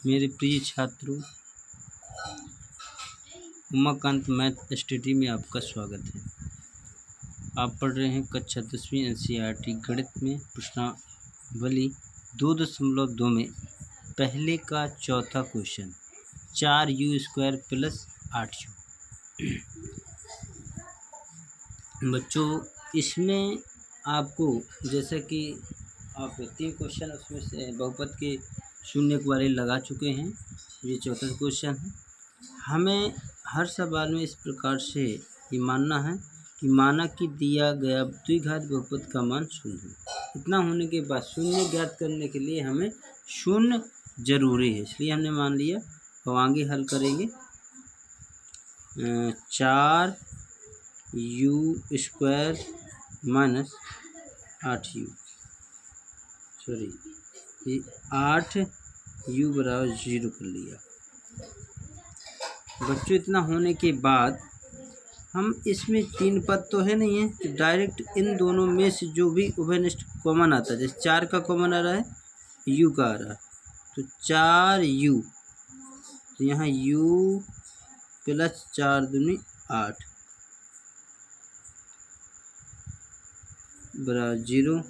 मेरे प्रिय छात्रों, उमाकांत मैथ स्टडी में आपका स्वागत है। आप पढ़ रहे हैं कक्षा 10वीं NCERT गणित में प्रश्नावली 2.2 में पहले का चौथा क्वेश्चन 4u² + 8u। बच्चों, इसमें आपको जैसा कि आप 3 क्वेश्चन उसमें से बहुपद के शून्य के बारे लगा चुके हैं। ये चौथा क्वेश्चन है। हमें हर सवाल में इस प्रकार से ये मानना है कि माना कि दिया गया द्विघात बहुपद का मान शून्य है। इतना होने के बाद शून्य ज्ञात करने के लिए हमें शून्य जरूरी है, इसलिए हमने मान लिया। तो आगे हल करेंगे। 4u² - 8u, सॉरी, 8u = 0 कर लिया। बच्चों, इतना होने के बाद हम इसमें 3 पद तो है नहीं है, तो डायरेक्ट इन दोनों में से जो भी उभयनिष्ठ कॉमन आता है, जैसे 4 का कॉमन आ रहा है, u का आ रहा है, तो 4u, तो यहाँ u + 4 दूनी 8 = 0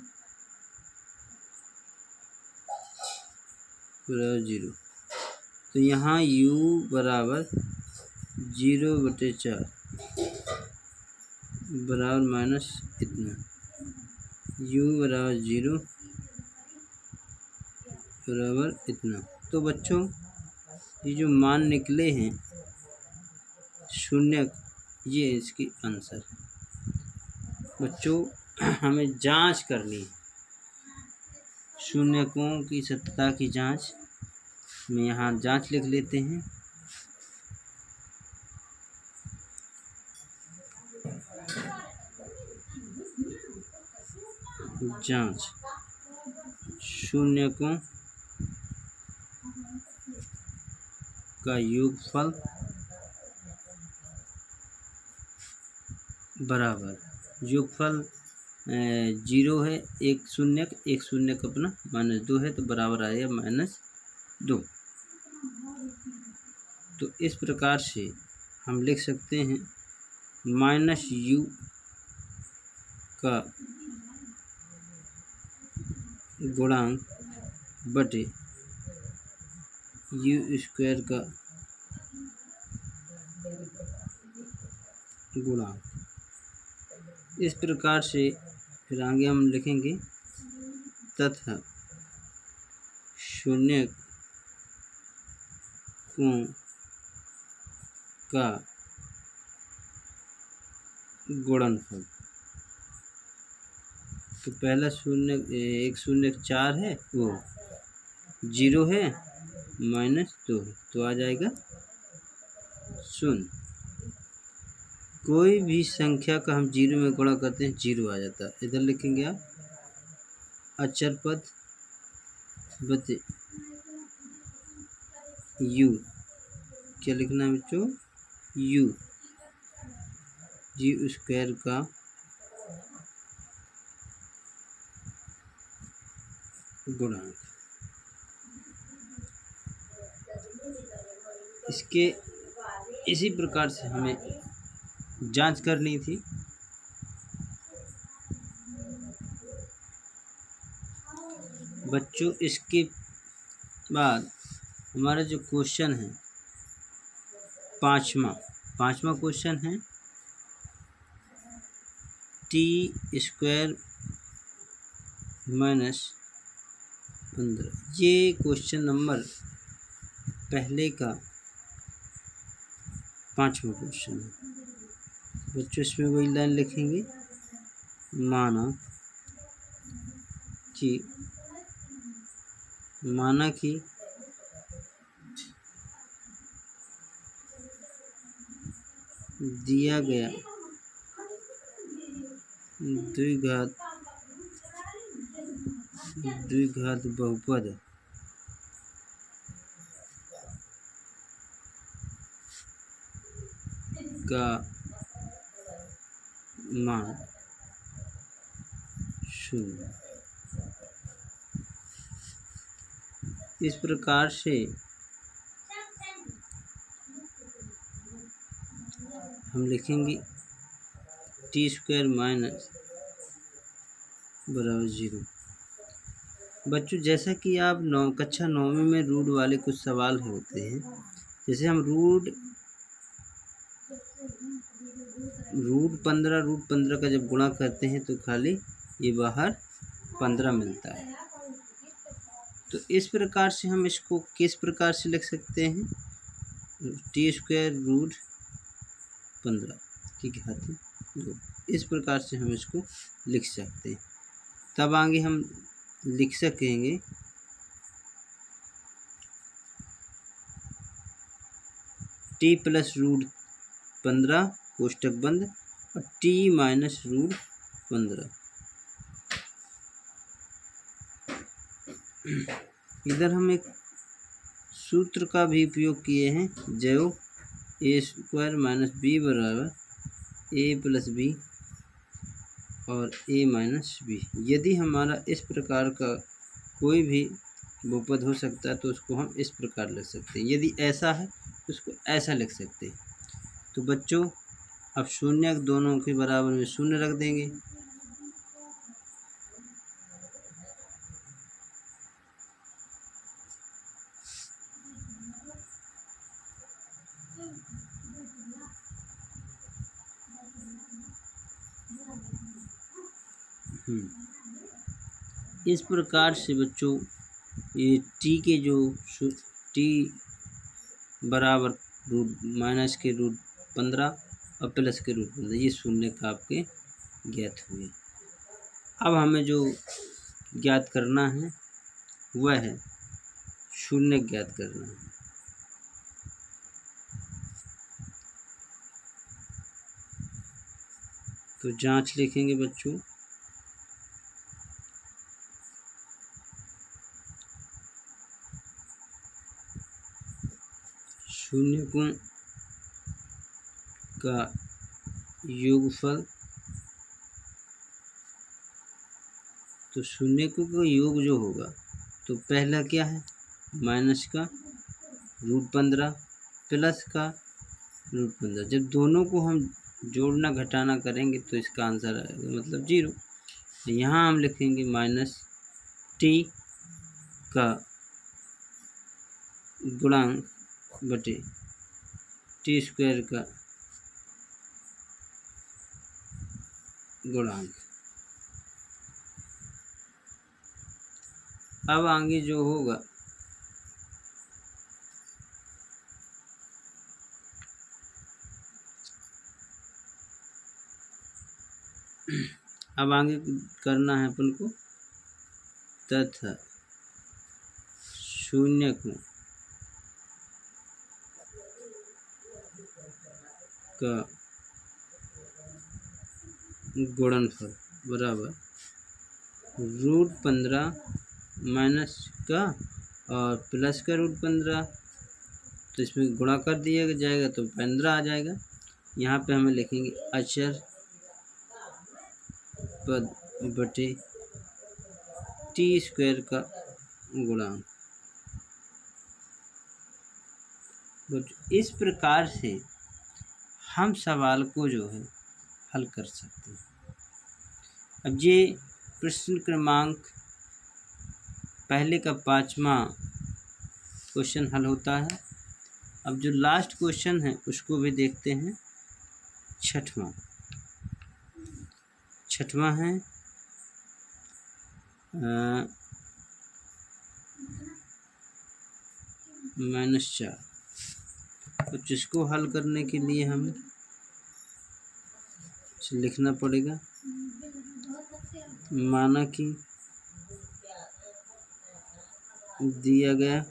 = 0। तो यहाँ u = 0/4 बराबर माइनस इतना, u = 0 बराबर इतना। तो बच्चों, ये जो मान निकले हैं शून्य, ये इसकी आंसर है। बच्चों, हमें जांच करनी है शून्यकों की सत्यता की जांच में। यहाँ जांच लिख लेते हैं। जांच शून्यकों का योगफल बराबर, योगफल 0 है, एक शून्य अपना -2 है, तो बराबर आएगा -2। तो इस प्रकार से हम लिख सकते हैं -u का गुणांक बटे u² का गुणांक। इस प्रकार से फिर आगे हम लिखेंगे तथा शून्यकों का गुणनफल। तो पहला शून्य, एक शून्य 4 है, वो 0 है, -2 है, तो आ जाएगा 0। कोई भी संख्या का हम 0 में गुणा करते हैं, 0 आ जाता है। इधर लिखेंगे आप अचर पद बटे u, क्या लिखना है बच्चों, u² का गुणांक। इसके इसी प्रकार से हमें जांच करनी थी। बच्चों, इसके बाद हमारा जो क्वेश्चन है पांचवा क्वेश्चन है t² - 15। ये क्वेश्चन नंबर पहले का 5वां क्वेश्चन है। बच्चों, इसमें वही लाइन लिखेंगे, माना कि दिया गया द्विघात बहुपद का मान 0। इस प्रकार से हम लिखेंगे टी स्क्वायर माइनस बराबर 0। बच्चों जैसा कि आप कक्षा 9वीं में रूट वाले कुछ सवाल होते हैं, जैसे हम रूट 15 का जब गुणा करते हैं तो खाली ये बाहर 15 मिलता है। तो इस प्रकार से हम इसको किस प्रकार से लिख सकते हैं, टी स्क्वायर रूट 15 की घात 2, इस प्रकार से हम इसको लिख सकते हैं। तब आगे हम लिख सकेंगे टी प्लस रूट 15 कोष्टक बंद और टी माइनस रूट 15। इधर हम एक सूत्र का भी उपयोग किए हैं, जो ए स्क्वायर माइनस बी बराबर ए प्लस बी और ए माइनस बी। यदि हमारा इस प्रकार का कोई भी बहुपद हो सकता है तो उसको हम इस प्रकार लिख सकते हैं, यदि ऐसा है तो उसको ऐसा लिख सकते हैं। तो बच्चों अब शून्य दोनों के बराबर में शून्य रख देंगे। इस प्रकार से बच्चों ये टी के जो टी बराबर रूट माइनस के रूट 15 और प्लस के रूट 15 ये शून्य का आपके ज्ञात हुए। अब हमें जो ज्ञात करना है वह है शून्य ज्ञात करना है। तो जांच लिखेंगे बच्चों, शून्य का योगफल। तो शून्य का योग जो होगा तो पहला क्या है, माइनस का रूट 15 प्लस का रूट 15। जब दोनों को हम जोड़ना घटाना करेंगे तो इसका आंसर आएगा मतलब 0। तो यहाँ हम लिखेंगे माइनस टी का गुणांक बटे टी स्क्वायर का गुणांक। अब आगे जो होगा अब आगे करना है अपन को तथा शून्य का गुणनफल बराबर रूट 15 माइनस का और प्लस का रूट 15। तो इसमें गुणा कर दिया जाएगा तो 15 आ जाएगा। यहाँ पे हमें लिखेंगे अचर पद बटे टी स्क्वायर का गुणांक। इस प्रकार से हम सवाल को जो है हल कर सकते हैं। अब ये प्रश्न क्रमांक पहले का 5वां क्वेश्चन हल होता है। अब जो लास्ट क्वेश्चन है उसको भी देखते हैं। छठवां है -4। तो जिसको हल करने के लिए हमें लिखना पड़ेगा, माना कि दिया गया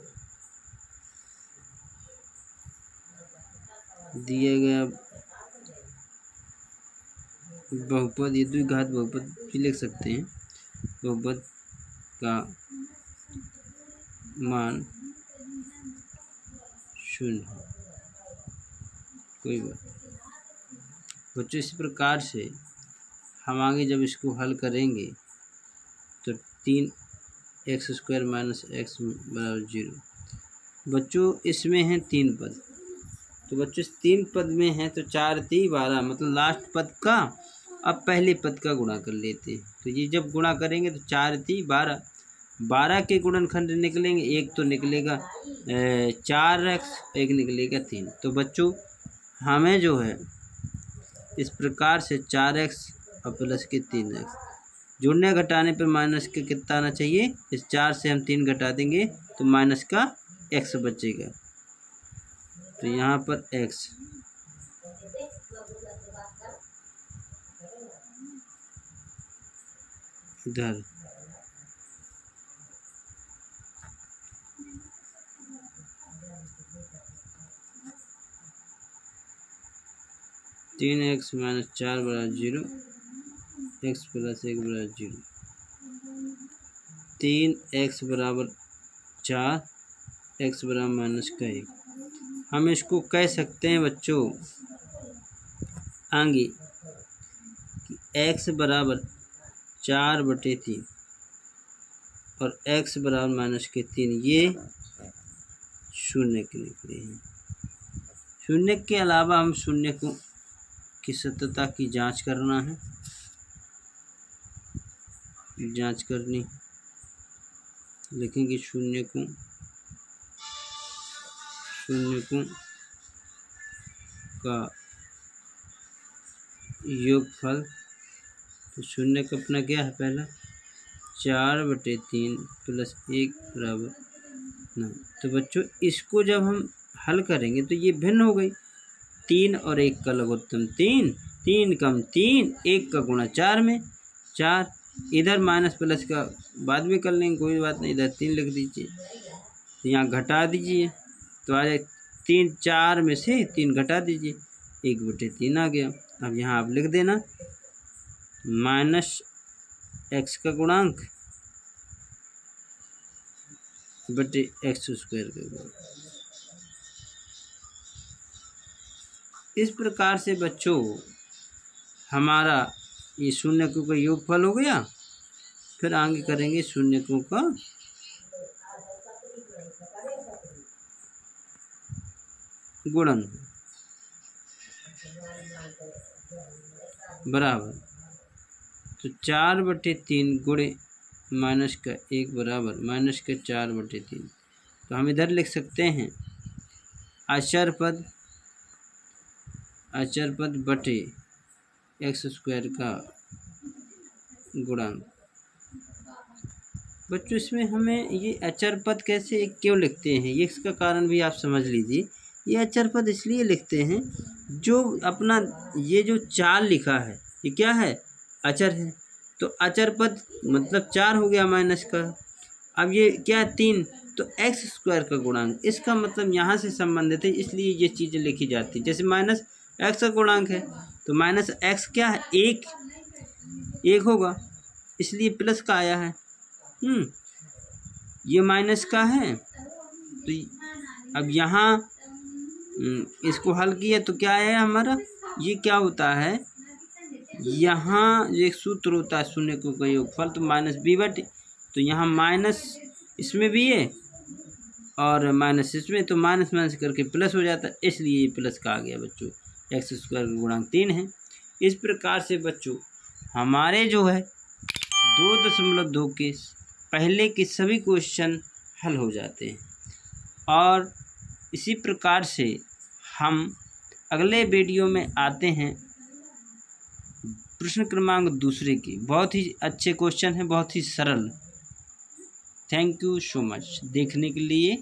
बहुपद, ये द्विघात बहुपद भी लिख सकते हैं, बहुपद का मान 0। कोई बात बच्चों, इस प्रकार से हम आगे जब इसको हल करेंगे तो 3x² - x बराबर 0। बच्चों इसमें हैं 3 पद, तो बच्चों इस 3 पद में है तो 4 3 12, मतलब लास्ट पद का अब पहले पद का गुणा कर लेते हैं। तो ये जब गुणा करेंगे तो 4 3 12, 12 के गुणनखंड निकलेंगे, एक तो निकलेगा 4x, एक निकलेगा 3। तो बच्चों हमें जो है इस प्रकार से 4x और प्लस के 3x जोड़ने घटाने पर माइनस के कितना आना चाहिए, इस 4 से हम 3 घटा देंगे तो माइनस का x बचेगा। तो यहाँ पर x इधर 3x - 4 = 0, x + 1 = 0, 3x = 4, x = -1। हम इसको कह सकते हैं बच्चों आगे कि x = 4/3 और x = -3, ये शून्य के निकले हैं। शून्य के अलावा हम शून्य को की सत्यता की जांच करना है, जांच करनी, लिखेंगे शून्य को का योगफल। तो शून्य का अपना क्या है, पहला 4/3 + 1 = 9। तो बच्चों इसको जब हम हल करेंगे तो ये भिन्न हो गई, 3 और 1 का लघुत्तम 3, 3 कम 3, 1 का गुणा 4 में 4, इधर माइनस प्लस का बाद में कर लेंगे, कोई बात नहीं, इधर 3 लिख दीजिए, तो यहाँ घटा दीजिए तो आ जाए 3, 4 में से 3 घटा दीजिए, 1/3 आ गया। अब यहाँ आप लिख देना -x का गुणांक बटे x² का गुणांक। इस प्रकार से बच्चों हमारा ये शून्यकों का योगफल हो गया। फिर आगे करेंगे शून्यकों का गुणन बराबर, तो 4/3 गुणे -1 बराबर -4/3। तो हम इधर लिख सकते हैं अचर पद बटे x² का गुणांक। बच्चों इसमें हमें ये अचर पद कैसे क्यों लिखते हैं, ये इसका कारण भी आप समझ लीजिए। ये अचर पद इसलिए लिखते हैं, जो अपना ये जो 4 लिखा है ये क्या है, अचर है। तो अचर पद मतलब 4 हो गया माइनस का। अब ये क्या है 3, तो x² का गुणांक, इसका मतलब यहाँ से संबंधित है, इसलिए ये चीज़ें लिखी जाती है। जैसे -x का गुणांक है तो -x क्या है, 1 होगा, इसलिए प्लस का आया है। ये माइनस का है, तो अब यहाँ इसको हल किया तो क्या आया हमारा, ये क्या होता है, यहाँ एक सूत्र होता है शून्यकों का योगफल, तो -b/, तो यहाँ माइनस इसमें भी है और माइनस इसमें, तो माइनस माइनस करके प्लस हो जाता है, इसलिए ये प्लस का आ गया बच्चों। x² का गुणांक 3 है। इस प्रकार से बच्चों हमारे जो है 2.2 के पहले के सभी क्वेश्चन हल हो जाते हैं। और इसी प्रकार से हम अगले वीडियो में आते हैं प्रश्न क्रमांक 2 की। बहुत ही अच्छे क्वेश्चन हैं, बहुत ही सरल। थैंक यू सो मच देखने के लिए।